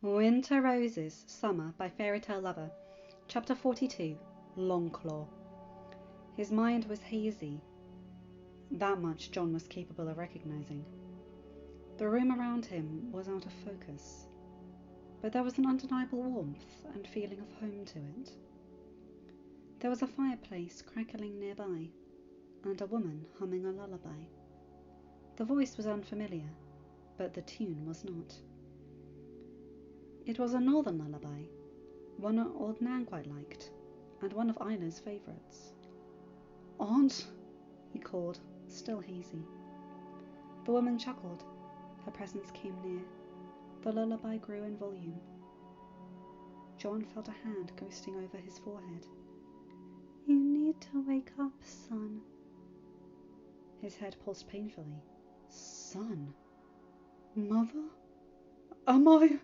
Winter Roses, Summer by fairytalelovr, Chapter 42, Longclaw. His mind was hazy. That much John was capable of recognizing. The room around him was out of focus, but there was an undeniable warmth and feeling of home to it. There was a fireplace crackling nearby, and a woman humming a lullaby. The voice was unfamiliar, but the tune was not. It was a northern lullaby, one old Nan quite liked, and one of Isla's favourites. "Aunt," he called, still hazy. The woman chuckled. Her presence came near. The lullaby grew in volume. John felt a hand ghosting over his forehead. "You need to wake up, son." His head pulsed painfully. Son? Mother? Am I?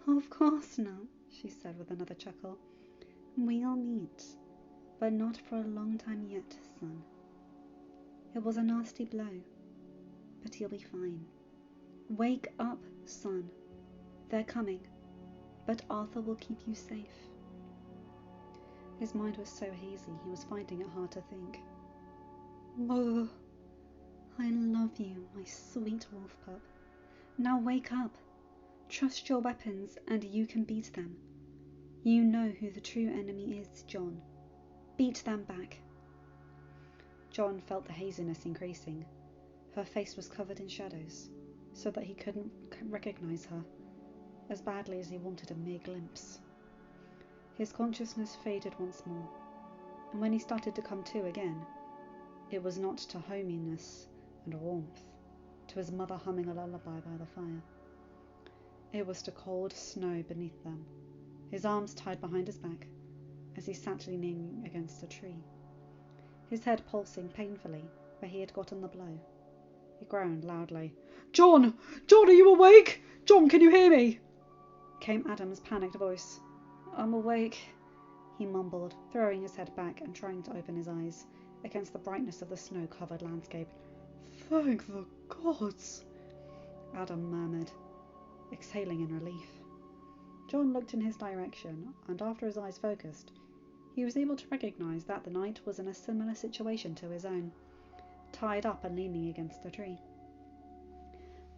"Of course not," she said with another chuckle. "We'll meet, but not for a long time yet, son. It was a nasty blow, but you'll be fine. Wake up, son. They're coming, but Arthur will keep you safe." His mind was so hazy he was finding it hard to think. "Mother, I love you, my sweet wolf pup. Now wake up. Trust your weapons and you can beat them. You know who the true enemy is, John. Beat them back." John felt the haziness increasing. Her face was covered in shadows, so that he couldn't recognize her, as badly as he wanted a mere glimpse. His consciousness faded once more, and when he started to come to again, it was not to hominess and warmth, to his mother humming a lullaby by the fire. It was to cold snow beneath them, his arms tied behind his back, as he sat leaning against a tree, his head pulsing painfully where he had gotten the blow. He groaned loudly. "John! John, are you awake? John, can you hear me?" came Adam's panicked voice. "I'm awake," he mumbled, throwing his head back and trying to open his eyes against the brightness of the snow-covered landscape. "Thank the gods," Adam murmured, exhaling in relief. John looked in his direction, and after his eyes focused, he was able to recognize that the knight was in a similar situation to his own, tied up and leaning against a tree.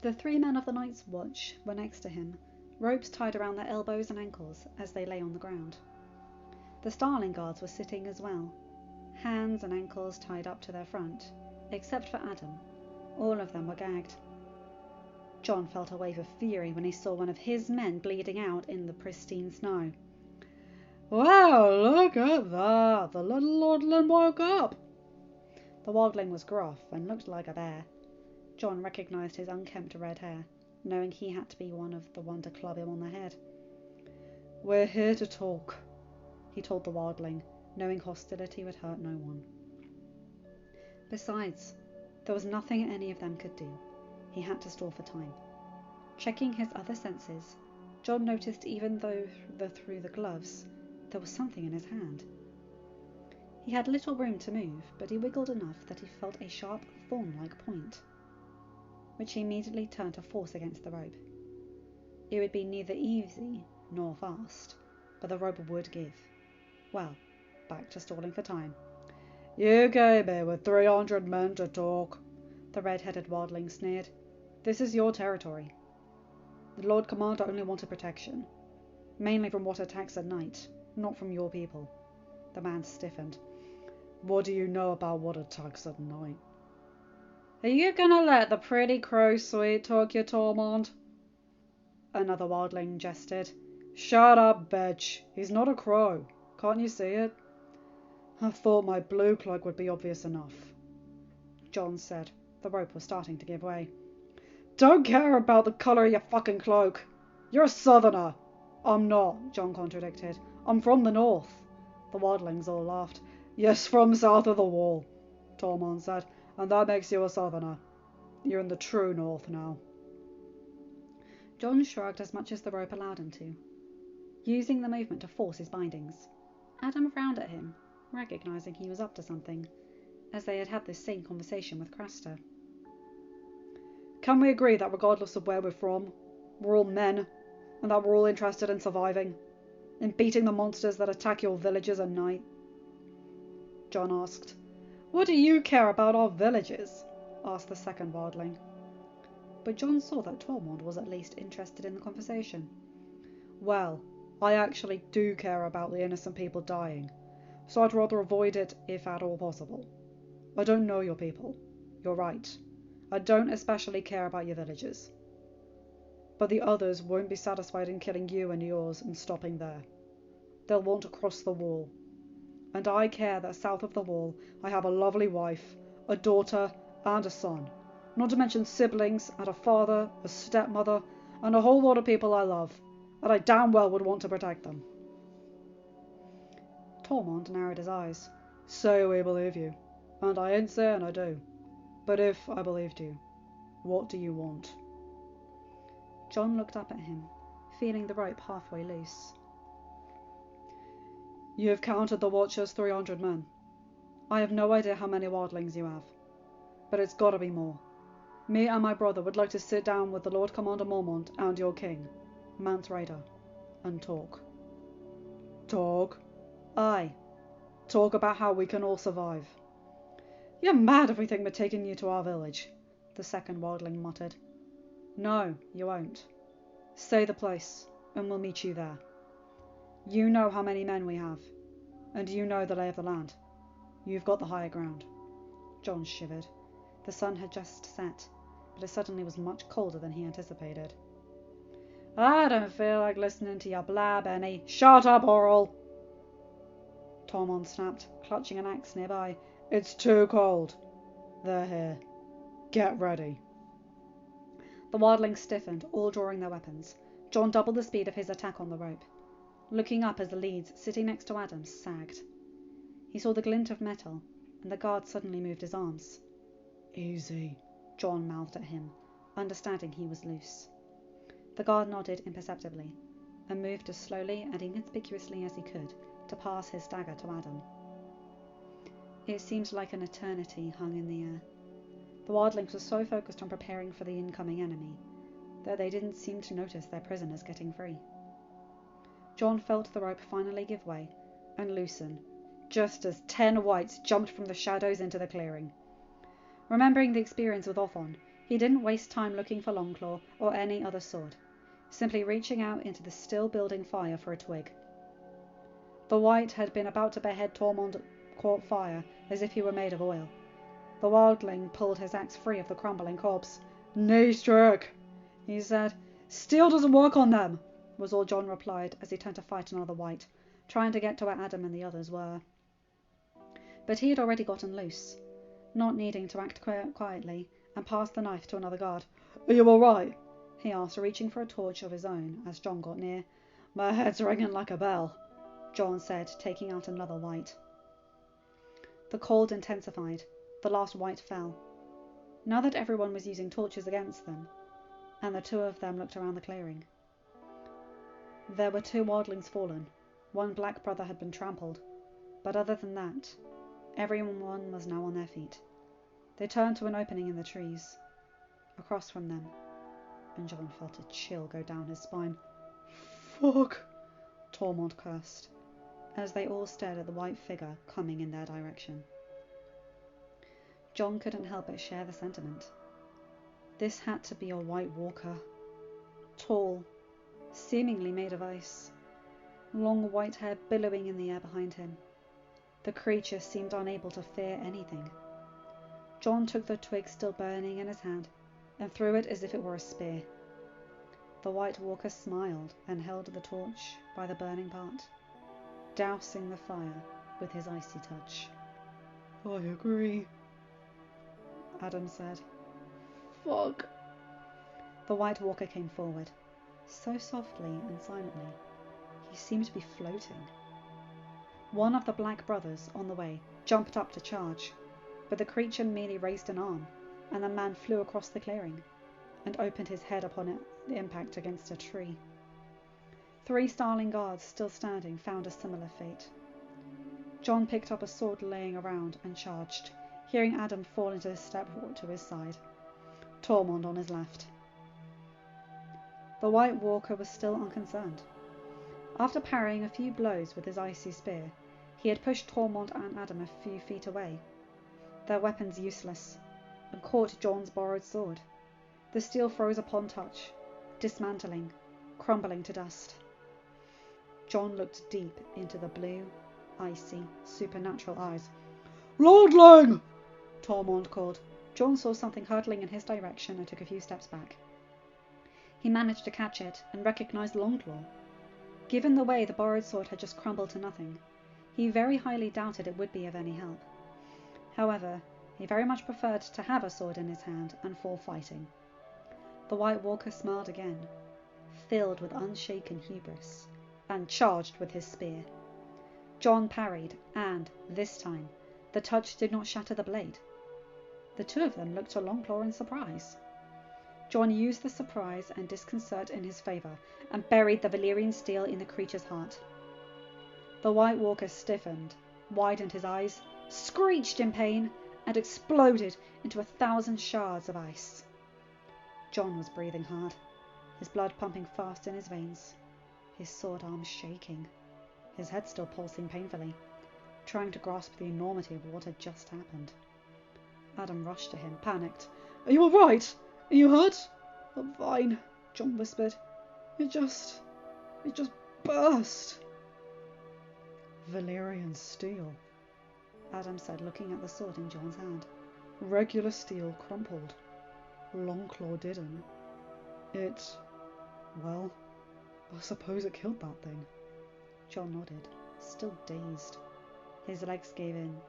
The three men of the Night's Watch were next to him, ropes tied around their elbows and ankles as they lay on the ground. The Starling guards were sitting as well, hands and ankles tied up to their front, except for Adam. All of them were gagged. John felt a wave of fury when he saw one of his men bleeding out in the pristine snow. "Wow, look at that! The little wildling woke up!" The wildling was gruff and looked like a bear. John recognised his unkempt red hair, knowing he had to be the one to club him on the head. "We're here to talk," he told the wildling, knowing hostility would hurt no one. Besides, there was nothing any of them could do. He had to stall for time. Checking his other senses, John noticed even though through the gloves, there was something in his hand. He had little room to move, but he wiggled enough that he felt a sharp, thorn-like point, which he immediately turned to force against the rope. It would be neither easy nor fast, but the rope would give. Well, back to stalling for time. "You came here with 300 men to talk," the red-headed wildling sneered. "This is your territory. The Lord Commander only wanted protection, mainly from what attacks at night, not from your people." The man stiffened. "What do you know about what attacks at night?" "Are you gonna let the pretty crow sweet talk you, Tormund?" Another wildling jested. "Shut up, bitch. He's not a crow. Can't you see it?" "I thought my blue cloak would be obvious enough," John said. The rope was starting to give way. "Don't care about the colour of your fucking cloak. You're a southerner." "I'm not," John contradicted. "I'm from the north." The wildlings all laughed. "Yes, from south of the wall," Tormund said, "and that makes you a southerner. You're in the true north now." John shrugged as much as the rope allowed him to, using the movement to force his bindings. Adam frowned at him, recognising he was up to something, as they had this same conversation with Craster. "Can we agree that regardless of where we're from, we're all men?" and that we're all interested in surviving, in beating the monsters that attack your villages at night. Jon asked. What do you care about our villages? Asked the second wildling. But Jon saw that Tormund was at least interested in the conversation. Well, I actually do care about the innocent people dying, so I'd rather avoid it if at all possible. I don't know your people. You're right. I don't especially care about your villages. But the others won't be satisfied in killing you and yours and stopping there. They'll want to cross the wall. And I care that south of the wall I have a lovely wife, a daughter and a son, not to mention siblings and a father, a stepmother, and a whole lot of people I love, and I damn well would want to protect them. Tormund narrowed his eyes. Say we believe you, and I ain't saying I do. But if I believed you, what do you want? Jon looked up at him, feeling the rope halfway loose. You have counted the Watchers 300 men. I have no idea how many wildlings you have, but it's gotta be more. Me and my brother would like to sit down with the Lord Commander Mormont and your king, Mance Rayder, and talk. Talk? Aye. Talk about how we can all survive. You're mad if we think we're taking you to our village, the second wildling muttered. No, you won't. Say the place, and we'll meet you there. You know how many men we have, and you know the lay of the land. You've got the higher ground. Jon shivered. The sun had just set, but it suddenly was much colder than he anticipated. I don't feel like listening to your blab any. Shut up, Oral! Tormund snapped, clutching an axe nearby. It's too cold. They're here. Get ready. The wildlings stiffened, all drawing their weapons. Jon doubled the speed of his attack on the rope, looking up as the leads, sitting next to Adam, sagged. He saw the glint of metal, and the guard suddenly moved his arms. Easy, Jon mouthed at him, understanding he was loose. The guard nodded imperceptibly, and moved as slowly and inconspicuously as he could to pass his dagger to Adam. It seemed like an eternity hung in the air. The wildlings were so focused on preparing for the incoming enemy that they didn't seem to notice their prisoners getting free. Jon felt the rope finally give way and loosen, just as 10 wights jumped from the shadows into the clearing. Remembering the experience with Othon, he didn't waste time looking for Longclaw or any other sword, simply reaching out into the still building fire for a twig. The wight had been about to behead Tormund caught fire as if he were made of oil. The wildling pulled his axe free of the crumbling corpse. Knee stroke, he said. Steel doesn't work on them, was all Jon replied as he turned to fight another wight, trying to get to where Adam and the others were. But he had already gotten loose, not needing to act quietly, and passed the knife to another guard. Are you all right? He asked, reaching for a torch of his own as Jon got near. My head's ringing like a bell, Jon said, taking out another wight. The cold intensified. The last wight fell. Now that everyone was using torches against them, and the two of them looked around the clearing. There were 2 wildlings fallen. One black brother had been trampled, but other than that, everyone was now on their feet. They turned to an opening in the trees, across from them, and Jon felt a chill go down his spine. Fuck, Tormund cursed, as they all stared at the white figure coming in their direction. Jon couldn't help but share the sentiment. This had to be a White Walker. Tall, seemingly made of ice, long white hair billowing in the air behind him. The creature seemed unable to fear anything. Jon took the twig still burning in his hand and threw it as if it were a spear. The White Walker smiled and held the torch by the burning part, dousing the fire with his icy touch. I agree, Adam said. Fuck. The White Walker came forward, so softly and silently. He seemed to be floating. One of the black brothers on the way jumped up to charge, but the creature merely raised an arm, and the man flew across the clearing and opened his head upon it, the impact against a tree. 3 starling guards still standing found a similar fate. Jon picked up a sword laying around and charged, hearing Adam fall into the step to his side, Tormund on his left. The White Walker was still unconcerned. After parrying a few blows with his icy spear, he had pushed Tormund and Adam a few feet away, their weapons useless, and caught Jon's borrowed sword. The steel froze upon touch, dismantling, crumbling to dust. Jon looked deep into the blue, icy, supernatural eyes. "Lordling!" Tormund called. Jon saw something hurtling in his direction and took a few steps back. He managed to catch it and recognized Longclaw. Given the way the borrowed sword had just crumbled to nothing, he very highly doubted it would be of any help. However, he very much preferred to have a sword in his hand and fall fighting. The White Walker smiled again, filled with unshaken hubris, and charged with his spear. Jon parried, and, this time, the touch did not shatter the blade. The two of them looked to Longclaw in surprise. Jon used the surprise and disconcert in his favour, and buried the Valyrian steel in the creature's heart. The White Walker stiffened, widened his eyes, screeched in pain, and exploded into 1,000 shards of ice. Jon was breathing hard, his blood pumping fast in his veins, his sword arm shaking, his head still pulsing painfully, trying to grasp the enormity of what had just happened. Adam rushed to him, panicked. "Are you all right? Are you hurt?" "I'm fine," Jon whispered. It just burst." "Valyrian steel," Adam said, looking at the sword in Jon's hand. "Regular steel crumpled. Longclaw didn't. Well, I suppose it killed that thing." Jon nodded, still dazed. His legs gave in,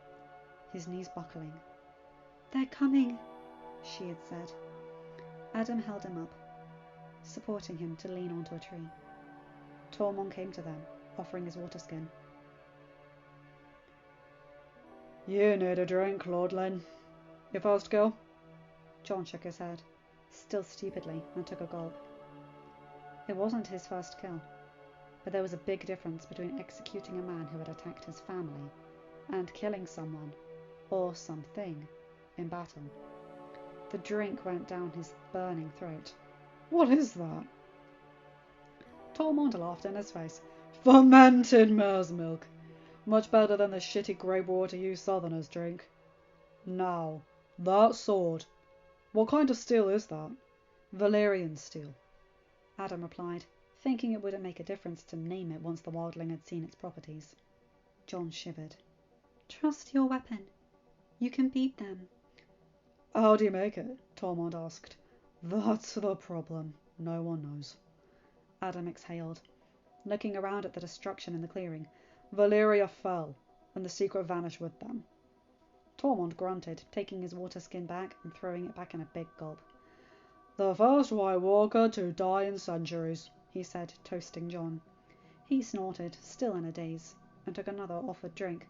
his knees buckling. "They're coming," she had said. Adam held him up, supporting him to lean onto a tree. Tormund came to them, offering his water skin. "You need a drink, Lordling. Your first kill?" Jon shook his head, still stupidly, and took a gulp. It wasn't his first kill, but there was a big difference between executing a man who had attacked his family and killing someone, or something, in battle. The drink went down his burning throat. "What is that?" Tormund laughed in his face. "Fermented mare's milk. Much better than the shitty grape water you southerners drink. Now, that sword. What kind of steel is that?" "Valyrian steel," Adam replied, thinking it wouldn't make a difference to name it once the wildling had seen its properties. Jon shivered. "Trust your weapon. You can beat them." "How do you make it?" Tormund asked. "That's the problem. No one knows." Adam exhaled, looking around at the destruction in the clearing. "Valyria fell, and the secret vanished with them." Tormund grunted, taking his water skin back and throwing it back in a big gulp. "The first White Walker to die in centuries," he said, toasting Jon. He snorted, still in a daze, and took another offered drink.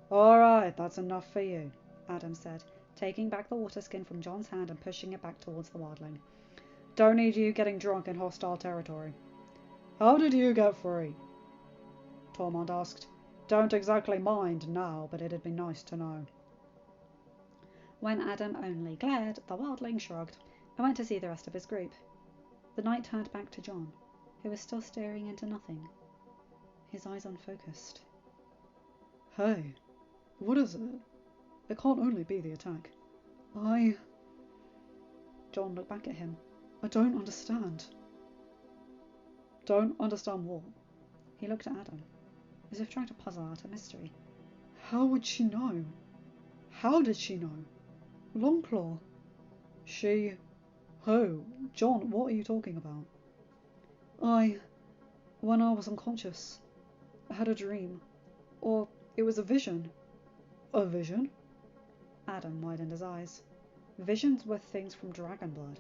"All right, that's enough for you," Adam said, taking back the water skin from Jon's hand and pushing it back towards the wildling. "Don't need you getting drunk in hostile territory." "How did you get free?" Tormund asked. "Don't exactly mind now, but it'd be nice to know." When Adam only glared, the wildling shrugged and went to see the rest of his group. The knight turned back to Jon, who was still staring into nothing, his eyes unfocused. "Hey, what is it? It can't only be the attack. Jon looked back at him. "I don't understand." "Don't understand what?" He looked at Adam, as if trying to puzzle out a mystery. "How would she know? How did she know? Longclaw? She... Who? Jon, what are you talking about?" When I was unconscious, I had a dream. Or it was a vision." "A vision?" Adam widened his eyes. Visions were things from Dragonblood.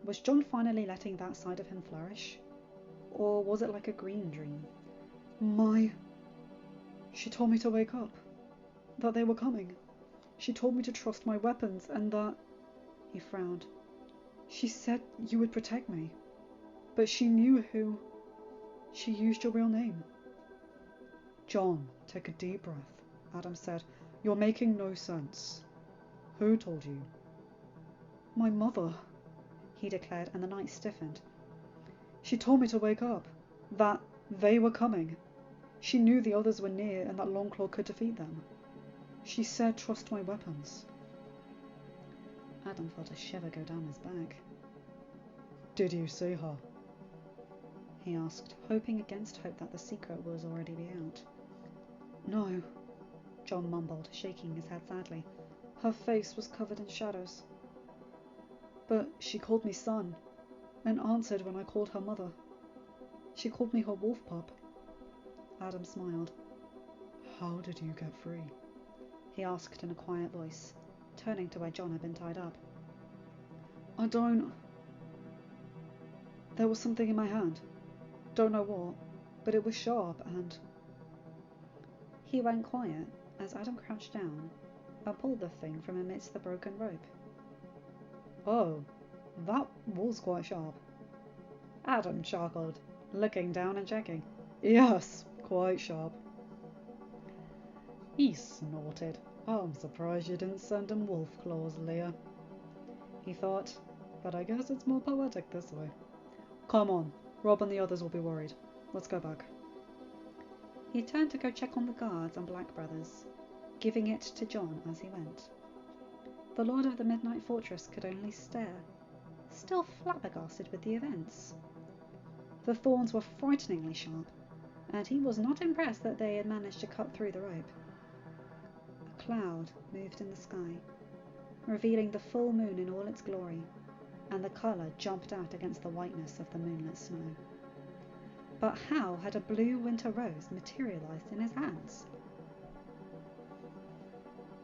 Was Jon finally letting that side of him flourish? Or was it like a green dream? She told me to wake up. That they were coming. She told me to trust my weapons and that..." He frowned. "She said you would protect me. But she knew who... She used your real name." "Jon, take a deep breath," Adam said. "You're making no sense. Who told you?" "My mother," he declared, and the knight stiffened. She told me to wake up, that they were coming. She knew the others were near and that Longclaw could defeat them. She said trust my weapons. Adam felt a shiver go down his back. Did you see her? He asked, hoping against hope that the secret was already be out. No, John mumbled, shaking his head sadly. Her face was covered in shadows. But she called me son, and answered when I called her mother. She called me her wolf pup. Adam smiled. How did you get free? He asked in a quiet voice, turning to where John had been tied up. I don't... There was something in my hand. Don't know what, but it was sharp and... He went quiet as Adam crouched down and pulled the thing from amidst the broken rope. Oh, that was quite sharp. Adam chuckled, looking down and checking. Yes, quite sharp. He snorted. I'm surprised you didn't send him wolf claws, Leah. He thought, but I guess it's more poetic this way. Come on, Rob and the others will be worried. Let's go back. He turned to go check on the guards and Black Brothers, giving it to John as he went. The Lord of the Midnight Fortress could only stare, still flabbergasted with the events. The thorns were frighteningly sharp, and he was not impressed that they had managed to cut through the rope. A cloud moved in the sky, revealing the full moon in all its glory, and the colour jumped out against the whiteness of the moonlit snow. But how had a blue winter rose materialised in his hands?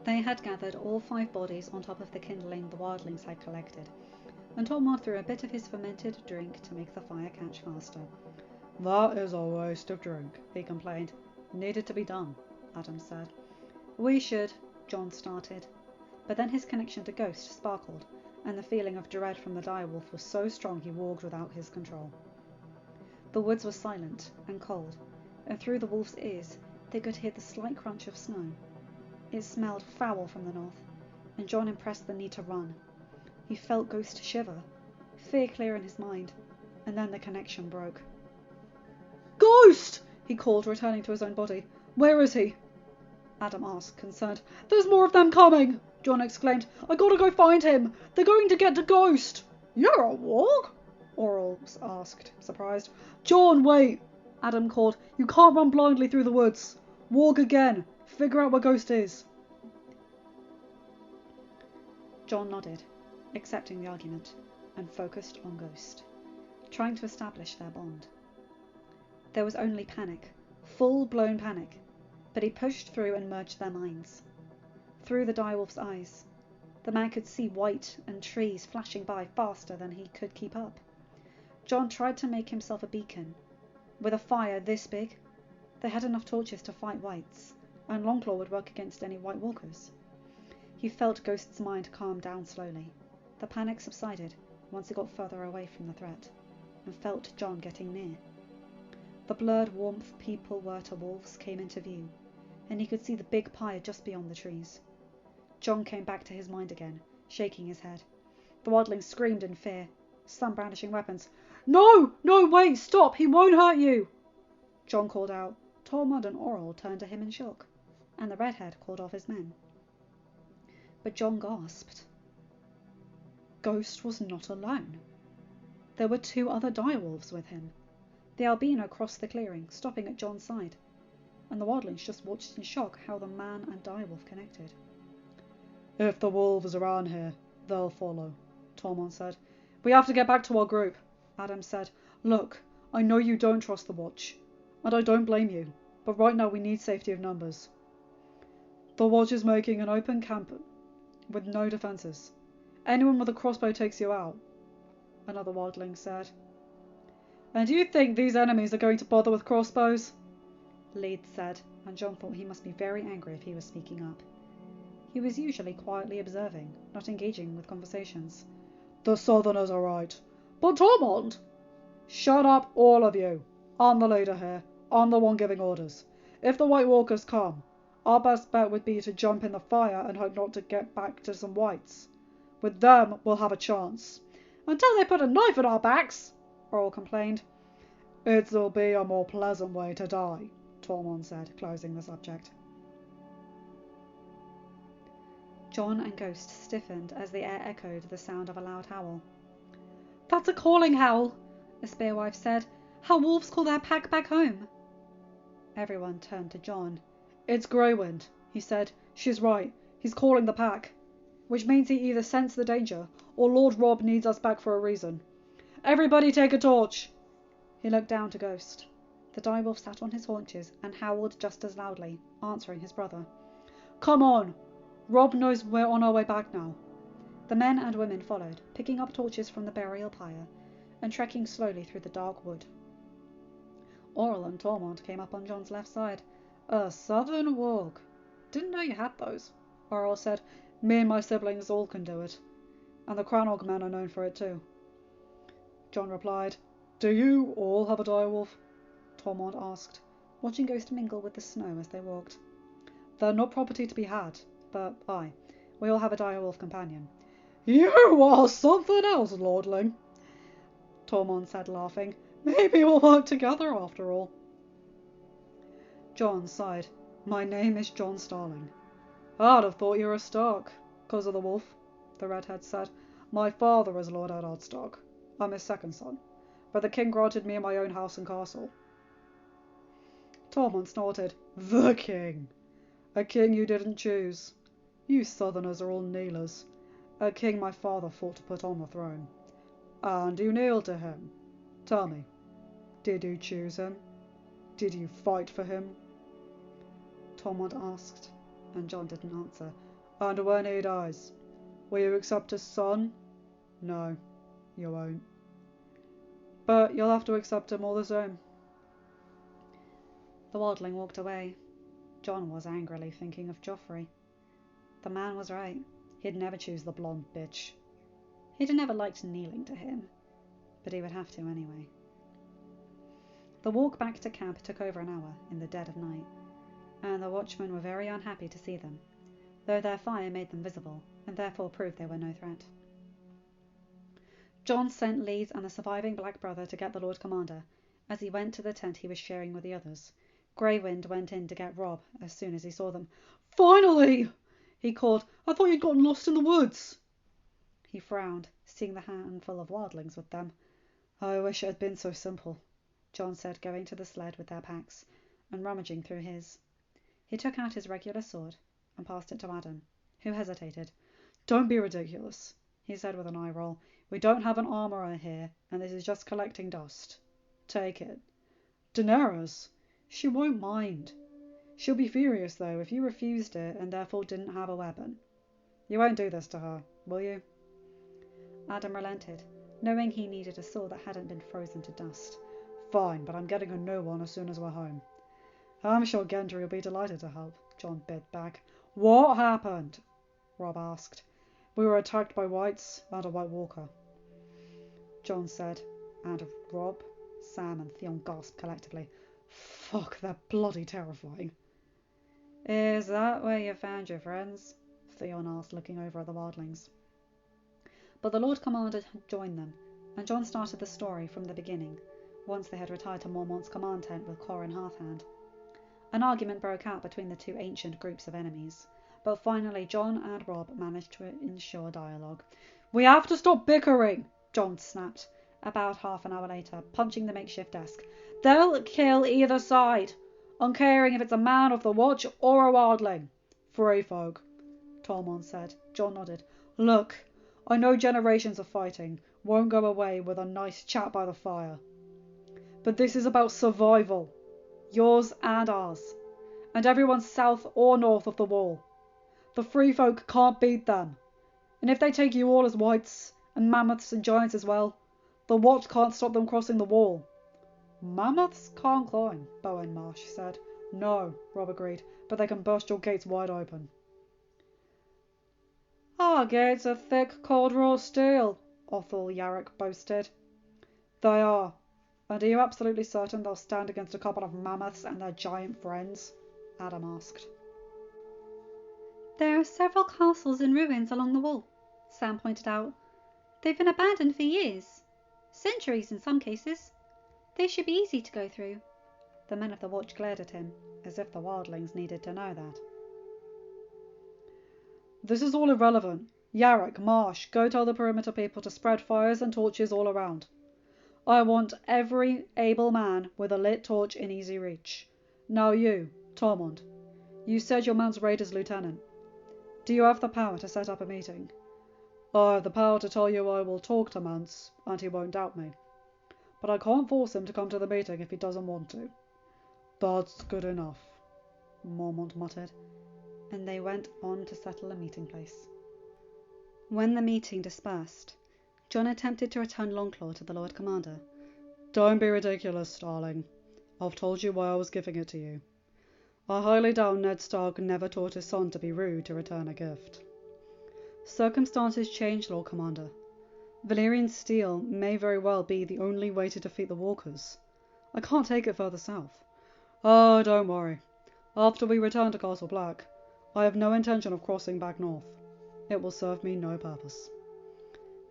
They had gathered all 5 bodies on top of the kindling the wildlings had collected, and Tormod threw a bit of his fermented drink to make the fire catch faster. That is a waste of drink, he complained. Needed to be done, Adam said. We should, John started, but then his connection to Ghost sparkled, and the feeling of dread from the direwolf was so strong he walked without his control. The woods were silent and cold, and through the wolf's ears they could hear the slight crunch of snow. It smelled foul from the north, and John impressed the need to run. He felt Ghost shiver, fear clear in his mind, and then the connection broke. Ghost! He called, returning to his own body. Where is he? Adam asked, concerned. There's more of them coming! John exclaimed. I gotta go find him! They're going to get to Ghost! You're a warg? Oral asked, surprised. John, wait! Adam called. You can't run blindly through the woods. Walk again. Figure out where Ghost is. John nodded, accepting the argument, and focused on Ghost, trying to establish their bond. There was only panic, full-blown panic, but he pushed through and merged their minds. Through the direwolf's eyes, the man could see white and trees flashing by faster than he could keep up. John tried to make himself a beacon. With a fire this big, they had enough torches to fight whites, and Longclaw would work against any white walkers. He felt Ghost's mind calm down slowly. The panic subsided once he got further away from the threat, and felt John getting near. The blurred warmth people were to wolves came into view, and he could see the big pyre just beyond the trees. John came back to his mind again, shaking his head. The wildlings screamed in fear, some brandishing weapons. No! No, wait! Stop! He won't hurt you! John called out. Tormod and Oral turned to him in shock, and the redhead called off his men. But John gasped. Ghost was not alone. There were 2 other direwolves with him. The albino crossed the clearing, stopping at John's side, and the wildlings just watched in shock how the man and direwolf connected. If the wolves are around here, they'll follow, Tormod said. We have to get back to our group, Adam said. Look, I know you don't trust the watch, and I don't blame you, but right now we need safety of numbers. The watch is making an open camp with no defences. Anyone with a crossbow takes you out, another wildling said. And do you think these enemies are going to bother with crossbows? Leeds said, and John thought he must be very angry if he was speaking up. He was usually quietly observing, not engaging with conversations. The Southerners are right. But Tormod! Shut up, all of you. I'm the leader here. I'm the one giving orders. If the White Walkers come, our best bet would be to jump in the fire and hope not to get back to some whites. With them, we'll have a chance. Until they put a knife in our backs, Oral complained. It'll be a more pleasant way to die, Tormund said, closing the subject. Jon and Ghost stiffened as the air echoed the sound of a loud howl. That's a calling howl, a spearwife said. How wolves call their pack back home. Everyone turned to Jon. It's Greywind, he said. She's right. He's calling the pack. Which means he either sensed the danger, or Lord Robb needs us back for a reason. Everybody take a torch! He looked down to Ghost. The direwolf sat on his haunches and howled just as loudly, answering his brother. Come on! Robb knows we're on our way back now. The men and women followed, picking up torches from the burial pyre and trekking slowly through the dark wood. Orell and Tormund came up on Jon's left side. A southern warg. Didn't know you had those. Orell said. Me and my siblings all can do it. And the Crannog men are known for it too. Jon replied. Do you all have a direwolf? Tormund asked, watching Ghost mingle with the snow as they walked. They're not property to be had, but aye, we all have a direwolf companion. You are something else, lordling, Tormund said, laughing. Maybe we'll work together after all. Jon sighed. My name is Jon Starling. I'd have thought you were a Stark, 'cause of the wolf, the redhead said. My father is Lord Eddard Stark. I'm his second son, but the king granted me my own house and castle. Tormund snorted. The king. A king you didn't choose. You southerners are all kneelers. A king my father fought to put on the throne. And you kneel to him. Tell me, did you choose him? Did you fight for him? Tormund asked, and Jon didn't answer. And when he dies, will you accept his son? No, you won't. But you'll have to accept him all the same. The wildling walked away. Jon was angrily thinking of Joffrey. The man was right. He'd never choose the blonde bitch. He'd never liked kneeling to him, but he would have to anyway. The walk back to camp took over an hour in the dead of night, and the watchmen were very unhappy to see them, though their fire made them visible, and therefore proved they were no threat. Jon sent Lys and the surviving Black Brother to get the Lord Commander. As he went to the tent he was sharing with the others, Greywind went in to get Robb as soon as he saw them. Finally! He called. I thought you'd gotten lost in the woods. He frowned, seeing the handful of wildlings with them. I wish it had been so simple, Jon said, going to the sled with their packs and rummaging through his. He took out his regular sword and passed it to Adam, who hesitated. Don't be ridiculous, he said with an eye roll. We don't have an armourer here, and this is just collecting dust. Take it. Daenerys, she won't mind. She'll be furious, though, if you refused it and therefore didn't have a weapon. You won't do this to her, will you? Adam relented, knowing he needed a sword that hadn't been frozen to dust. Fine, but I'm getting a new one as soon as we're home. I'm sure Gendry will be delighted to help, Jon bit back. What happened? Robb asked. We were attacked by whites and a White Walker, Jon said, and Robb, Sam and Theon gasped collectively. Fuck, they're bloody terrifying. Is that where you found your friends? Theon asked, looking over at the wildlings. But the Lord Commander had joined them, and Jon started the story from the beginning, once they had retired to Mormont's command tent with Cor in Hearthhand. An argument broke out between the two ancient groups of enemies, but finally Jon and Robb managed to ensure dialogue. We have to stop bickering, Jon snapped, about half an hour later, punching the makeshift desk. They'll kill either side, uncaring if it's a man of the watch or a wildling. Free folk, Tormund said. Jon nodded. Look, I know generations of fighting won't go away with a nice chat by the fire. But this is about survival. Yours and ours. And everyone south or north of the wall. The free folk can't beat them. And if they take you all as whites, and mammoths and giants as well, the watch can't stop them crossing the wall. Mammoths can't climb, Bowen Marsh said. No, Robb agreed, but they can burst your gates wide open. Our gates are thick, cold raw steel, Othel Yarrick boasted. They are. And are you absolutely certain they'll stand against a couple of mammoths and their giant friends? Adam asked. There are several castles in ruins along the wall, Sam pointed out. They've been abandoned for years. Centuries in some cases. They should be easy to go through. The men of the watch glared at him, as if the wildlings needed to know that. This is all irrelevant. Yarrick, Marsh, go tell the perimeter people to spread fires and torches all around. I want every able man with a lit torch in easy reach. Now you, Tormund, you said your man's Raiders lieutenant. Do you have the power to set up a meeting? I have the power to tell you I will talk to Mance, and he won't doubt me. But I can't force him to come to the meeting if he doesn't want to. That's good enough, Mormont muttered, and they went on to settle a meeting place. When the meeting dispersed, Jon attempted to return Longclaw to the Lord Commander. Don't be ridiculous, darling. I've told you why I was giving it to you. I highly doubt Ned Stark never taught his son to be rude to return a gift. Circumstances change, Lord Commander. Valyrian steel may very well be the only way to defeat the walkers. I can't take it further south. Oh, don't worry. After we return to Castle Black, I have no intention of crossing back north. It will serve me no purpose.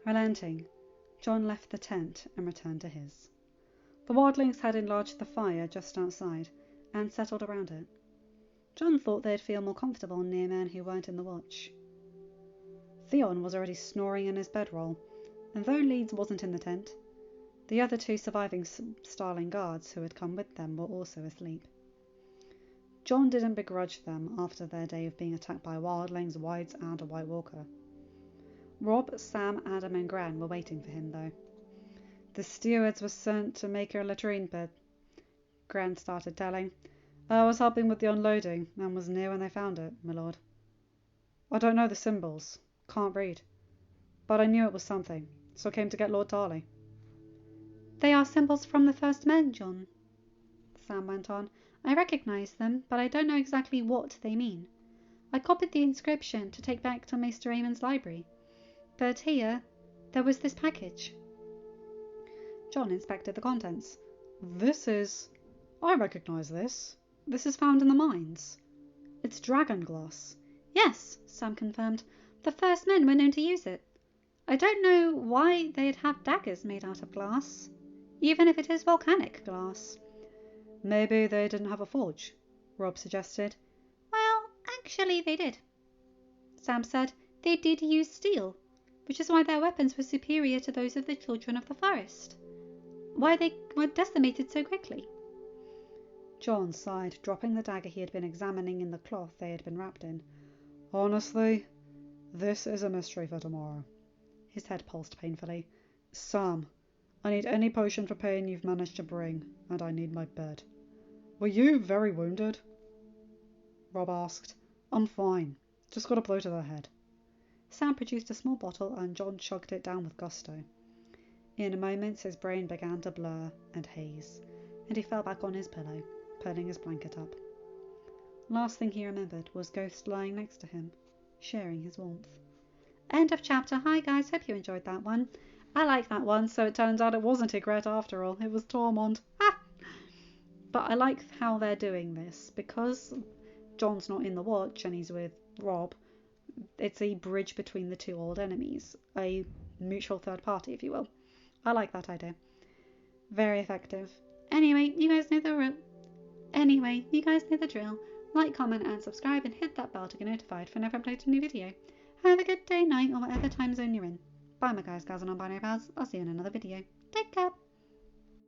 Relenting, Jon left the tent and returned to his. The wildlings had enlarged the fire just outside and settled around it. Jon thought they'd feel more comfortable near men who weren't in the watch. Theon was already snoring in his bedroll, and though Leeds wasn't in the tent, the other two surviving Starling guards who had come with them were also asleep. Jon didn't begrudge them after their day of being attacked by wildlings, wights, and a White Walker. Robb, Sam, Adam, and Gran were waiting for him, though. The stewards were sent to make a latrine pit, Gran started telling. I was helping with the unloading, and was near when they found it, my lord. I don't know the symbols, can't read, but I knew it was something, so I came to get Lord Tarly. They are symbols from the first men, Jon, Sam went on. I recognize them, but I don't know exactly what they mean. I copied the inscription to take back to Maester Aemon's library, but here there was this package. Jon inspected the contents. I recognize this. This is found in the mines. It's dragon glass. Yes, Sam confirmed. The first men were known to use it. I don't know why they'd have daggers made out of glass, even if it is volcanic glass. Maybe they didn't have a forge, Robb suggested. Well, actually they did. Sam said they did use steel, which is why their weapons were superior to those of the children of the forest. Why they were decimated so quickly. Jon sighed, dropping the dagger he had been examining in the cloth they had been wrapped in. Honestly, this is a mystery for tomorrow. His head pulsed painfully. Sam, I need any potion for pain you've managed to bring, and I need my bed. Were you very wounded? Robb asked. I'm fine. Just got a blow to the head. Sam produced a small bottle and Jon chugged it down with gusto. In a moment his brain began to blur and haze, and he fell back on his pillow, pulling his blanket up. Last thing he remembered was Ghost lying next to him, sharing his warmth. End of chapter. Hi guys, hope you enjoyed that one. I like that one, so it turns out it wasn't Ygritte after all, it was Tormund. But I like how they're doing this, because Jon's not in the watch and he's with Robb. It's a bridge between the two old enemies, a mutual third party, if you will. I like that idea. Very effective. Anyway, you guys know the drill. Like, comment, and subscribe, and hit that bell to get notified whenever I upload a new video. Have a good day, night, or whatever time zone you're in. Bye, my guys, gals, and non-binary pals. I'll see you in another video. Take care.